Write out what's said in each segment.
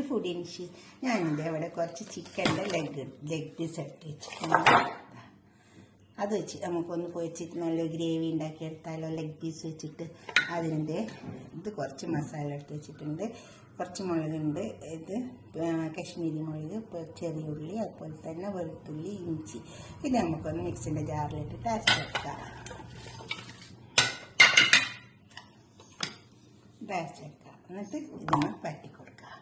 Food ഞാനിത് ഇവിടെ കുറച്ച് ചിക്കൻ്റെ ലെഗ് പീസ് എടുത്ത് വെച്ചിട്ടുണ്ട്. അത് വെച്ച് നമുക്കൊന്ന് പൊരിച്ചിട്ട് നല്ല ഗ്രേവി ഉണ്ടാക്കിയെടുത്താലോ. ലെഗ് പീസ് വെച്ചിട്ട് അതിൻ്റെ ഇത് കുറച്ച് മസാല എടുത്ത് വെച്ചിട്ടുണ്ട്. കുറച്ച് മുളകുണ്ട്, ഇത് കശ്മീരി മുളക്, ചെറിയ ഉള്ളി, അതുപോലെ തന്നെ വെളുത്തുള്ളി, ഇഞ്ചി. ഇത് നമുക്കൊന്ന് മിക്സിൻ്റെ ജാറിലിട്ടിട്ട് അരച്ചെടുക്കാം. അരച്ചെടുക്കാം. എന്നിട്ട് ഇതിന് പറ്റി കൊടുക്കാം.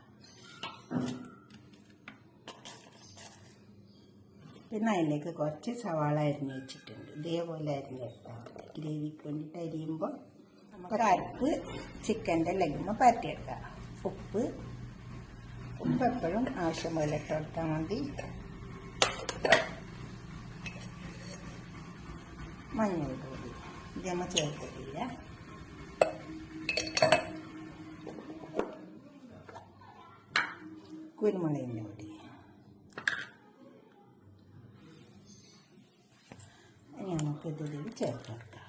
പിന്നെ അതിലേക്ക് കുറച്ച് സവാള അരിഞ്ഞ് വെച്ചിട്ടുണ്ട്. ഇതേപോലെ അരിഞ്ഞെടുത്താൽ മതി. ഗ്രേവിക്ക് വേണ്ടിയിട്ട് അരിയുമ്പോൾ നമുക്ക് അരപ്പ് ചിക്കൻ്റെ ലെഗുമ്പോൾ പരത്തിയെടുക്കാം. ഉപ്പ് എപ്പോഴും ആവശ്യം പോലെ ഇട്ട് കൊടുത്താൽ മതി. മഞ്ഞൾ പൊടി ഇത് നമ്മൾ ചേർത്തിട്ടില്ല. കുരുമുളകിൻ്റെ പൊടി. ഇനി നമുക്ക് ഇതിൽ ചേർത്ത് കൊടുക്കാം.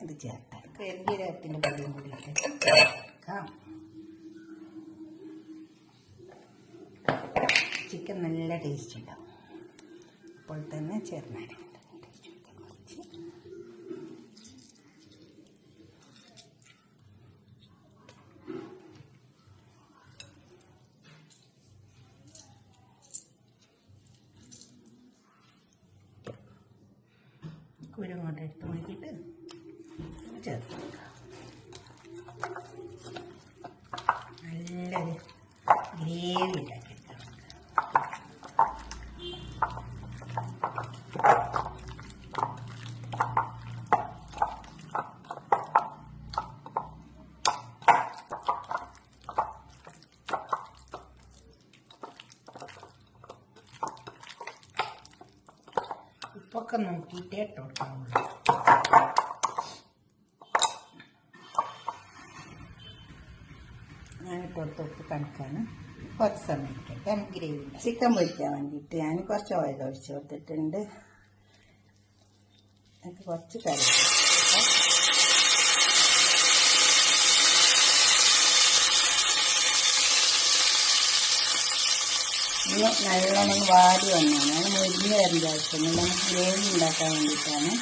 ഇത് ചേർത്താൽ പെരുംജീരകത്തിൻ്റെ പൊടിയും കൂടി ചേർക്കാം. ചിക്കൻ നല്ല ടേസ്റ്റ് ഉണ്ടാവും. അപ്പോൾ തന്നെ ചേർന്നാലും കുറച്ച് കുരുമുളക് എടുത്ത് നോക്കിയിട്ട് ചേർത്ത് കൊടുക്കാം. നല്ലൊരു ഗ്രേവി ഉണ്ടാക്കിയെടുക്കാം. ഉപ്പൊക്കെ നോക്കിയിട്ടേ ഇട്ട് കൊടുക്കാവുള്ളൂ. ഞാനിട്ട് കൊടുത്ത ഉപ്പ് കണക്കാണ്. കുറച്ച് സമയം ഇരിക്കട്ടെ. നമുക്ക് ഗ്രേവി ചിക്കൻ പൊരിക്കാൻ വേണ്ടിയിട്ട് ഞാൻ കുറച്ച് ഓയിൽ ഒഴിച്ച് കൊടുത്തിട്ടുണ്ട്. എനിക്ക് കുറച്ച് കറി നല്ലോണം വാടി വന്നാണ്. ഞാൻ മുരിഞ്ഞ് വരേണ്ട ആവശ്യമൊന്നുമില്ല. നമുക്ക് ഗ്രേവി ഉണ്ടാക്കാൻ വേണ്ടിയിട്ടാണ്.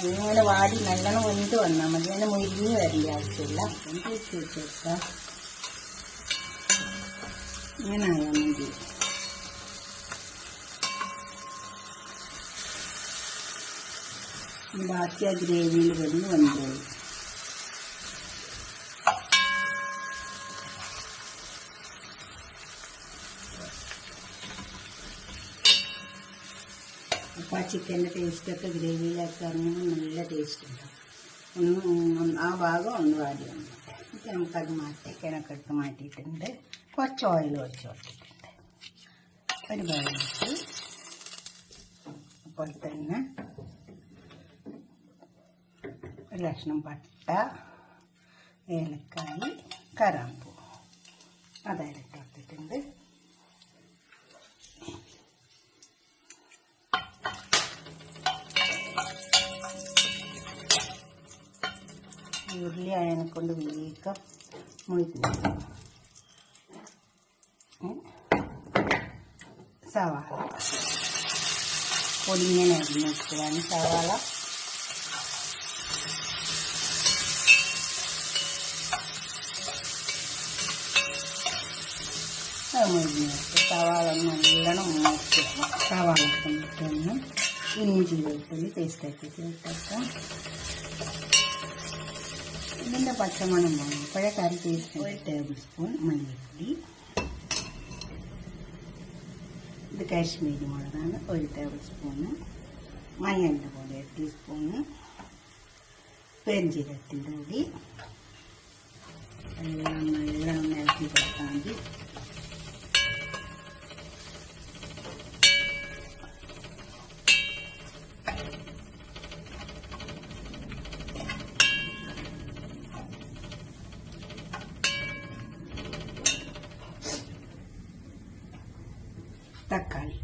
ഒന്നിങ്ങനെ വാടി നല്ലോണം വെന്ത് വന്നാൽ മതി. അങ്ങനെ മുരിഞ്ഞ് വരേണ്ട ആവശ്യമില്ല. വെച്ച് വെക്കാം. ഇങ്ങനെ ആയാൽ മതി. ബാക്കി ആ ഗ്രേവിയിൽ വന്നോളൂ. അപ്പോൾ ആ ചിക്കൻ്റെ ടേസ്റ്റൊക്കെ ഗ്രേവിയിലൊക്കെ ഇറങ്ങുമ്പോൾ നല്ല ടേസ്റ്റ് ഉണ്ടാവും. ആ ഭാഗം ഒന്ന് വാടി വന്നിട്ട് എന്നിട്ട് നമുക്കത് ചിക്കനൊക്കെ എടുത്ത് മാറ്റിയിട്ടുണ്ട്. കുറച്ച് ഓയിൽ ഒഴിച്ച് കൊടുത്തിട്ടുണ്ട്. ഒരു ബൗളെടുത്ത് അപ്പോൾ തന്നെ ഒരു കഷ്ണം പട്ട, ഏലക്കായി, കറാമ്പൂ അതായിട്ട് കൊടുത്തിട്ടുണ്ട്. ഉരുളി അതിനെക്കൊണ്ട് വേഗം മുഴുക്കുന്നു. സവാള പൊടിങ്ങനെ അരിഞ്ഞ് വെച്ചതാണ് സവാള. അത് മുരിഞ്ഞ് വെച്ച് സവാള നല്ലോണം മൂത്ത് സവാള കൊണ്ടിട്ടൊന്ന് ഇഞ്ചി വെളുത്തുള്ളി പേസ്റ്റാക്കി ചേർത്തേക്കാം. ഇതിൻ്റെ പച്ചമണം വേണം. അപ്പോഴേ കറി ടേസ്റ്റ്. 1 ടേബിൾ സ്പൂൺ മല്ലിപ്പൊടി. ഇത് കാശ്മീരി മുളകാണ്. 1 ടേബിൾ സ്പൂണ്. മഞ്ഞളിൻ്റെ പൊടി 1 ടീസ്പൂണ്. പെരുംജീരകത്തിൻ്റെ പൊടി എല്ലാം നല്ലോണം ഇളക്കി കൊടുത്താൽ മതി. തക്കാളി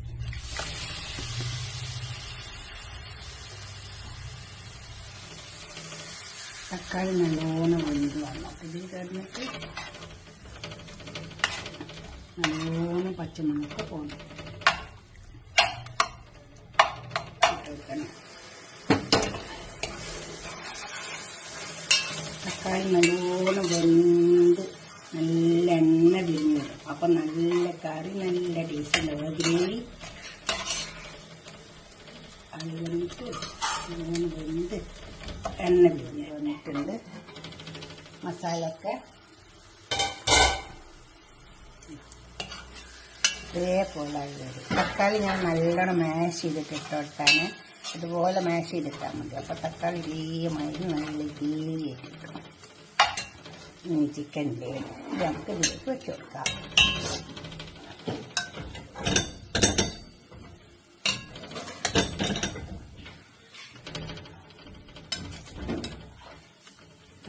തക്കാളി നല്ലോണം വെന്ത് വന്നു. ഇതിൽ കിടന്നിട്ട് നല്ലോണം പച്ചമുളകൊക്കെ പോകണം. തക്കാളി നല്ലോണം വെന്ത് നല്ല എണ്ണ പിരിഞ്ഞു വരും. അപ്പം നല്ല കറി നല്ല ടേസ്റ്റ് ഉണ്ടാവും. ഗ്രേവി അത് വന്നിട്ട് നല്ലോണം വെന്ത് എണ്ണ പിരിഞ്ഞ് വന്നിട്ടുണ്ട്. മസാലയൊക്കെ ഇതേപോലെ വരും. തക്കാളി ഞാൻ നല്ലോണം മാഷ് ചെയ്തിട്ട് ഇട്ടോട്ടാണ്. ഇതുപോലെ മാഷ് ചെയ്തിട്ടാൽ മതി. അപ്പോൾ തക്കാളി ഇതേമാതിരി നല്ല ഗ്രേവിയായിട്ട് കിട്ടും. ഇനി ചിക്കൻ്റെ നമുക്ക് ഇതിലേക്ക് വെച്ച് കൊടുക്കാം.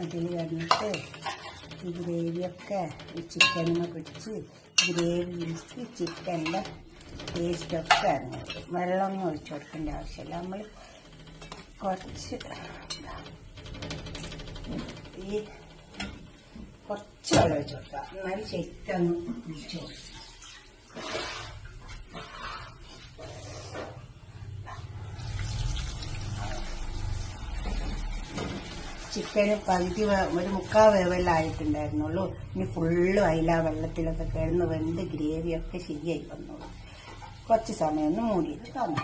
അതിൽ കഴിഞ്ഞിട്ട് ഈ ഗ്രേവിയൊക്കെ ഈ ചിക്കനിനെ പിടിച്ച് ഗ്രേവി ഒഴിച്ച് ചിക്കൻ്റെ ടേസ്റ്റൊക്കെ അറിഞ്ഞത്. വെള്ളമൊന്നും ഒഴിച്ചു കൊടുക്കേണ്ട ആവശ്യമില്ല. നമ്മൾ കുറച്ച് വെള്ളം ഒഴിച്ചു കൊടുക്കാം. എന്നാലും ശരിക്കൊന്ന് ഒഴിച്ചു കൊടുക്കും. ചിക്കന് പകുതി ഒരു 3/4 വേവെല്ലായിട്ടുണ്ടായിരുന്നുള്ളൂ. ഇനി ഫുള്ളും അതിൽ ആ വെള്ളത്തിലൊക്കെ കിടന്ന് വെന്ത് ഗ്രേവിയൊക്കെ ശരിയായി വന്നോളൂ. കുറച്ച് സമയം ഒന്ന് മൂടിയിട്ട് തന്നു.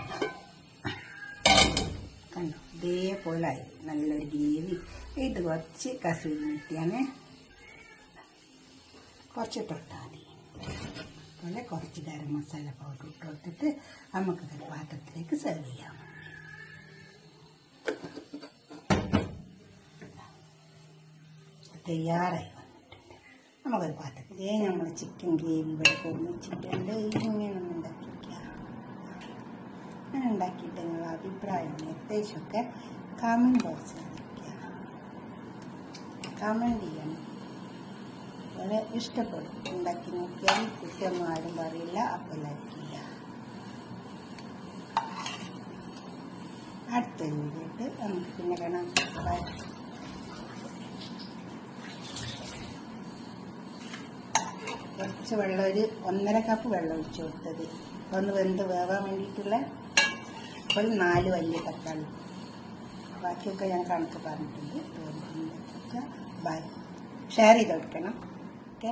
കണ്ടോ, ഇതേപോലായി നല്ലൊരു ഗ്രേവി. ഇത് കുറച്ച് കസൂരി മെത്തിയാണ്, കുറച്ച് തൊട്ടാൽ മതി. അതുപോലെ കുറച്ച് ഗരം മസാല പൗഡർ ഇട്ട് കൊടുത്തിട്ട് നമുക്കൊരു പാത്രത്തിലേക്ക് സെർവ് ചെയ്യാം. തയ്യാറായി വന്നിട്ടുണ്ട്. നമുക്കൊരു പാത്രത്തിൽ നമ്മൾ ചിക്കൻ ഗ്രേവി ഇവിടെ കൊണ്ടുവച്ചിട്ടുണ്ട്. ഇങ്ങനെ ഉണ്ടാക്കിയിരിക്കുക. അങ്ങനെ ഉണ്ടാക്കിയിട്ട് നിങ്ങൾ അഭിപ്രായം നിർദ്ദേശമൊക്കെ കമൻറ്റ് ബോക്സിൽ അറിയിക്കുക. കമൻറ്റ് ചെയ്യണം. അതുപോലെ ഇഷ്ടപ്പെടും. ഉണ്ടാക്കി നോക്കിയാൽ കുറ്റമൊന്നും ആരും പറയില്ല. അപ്പോൾ ലൈക്ക് ചെയ്യുക. അടുത്ത വീഡിയോയിട്ട് നമുക്ക് പിന്നെ കാണാം. ബൈ. കുറച്ച് വെള്ളം, ഒരു 1.5 കപ്പ് വെള്ളം ഒഴിച്ചു കൊടുത്തത് ഒന്ന് വെന്ത് വേവാൻ വേണ്ടിയിട്ടുള്ള. അപ്പോൾ 4 വലിയ തക്കാളി, ബാക്കിയൊക്കെ ഞാൻ കണക്ക് പറഞ്ഞിട്ടുണ്ട്. ബൈ. ഷെയർ ചെയ്ത് കൊടുക്കണം. ഓക്കെ.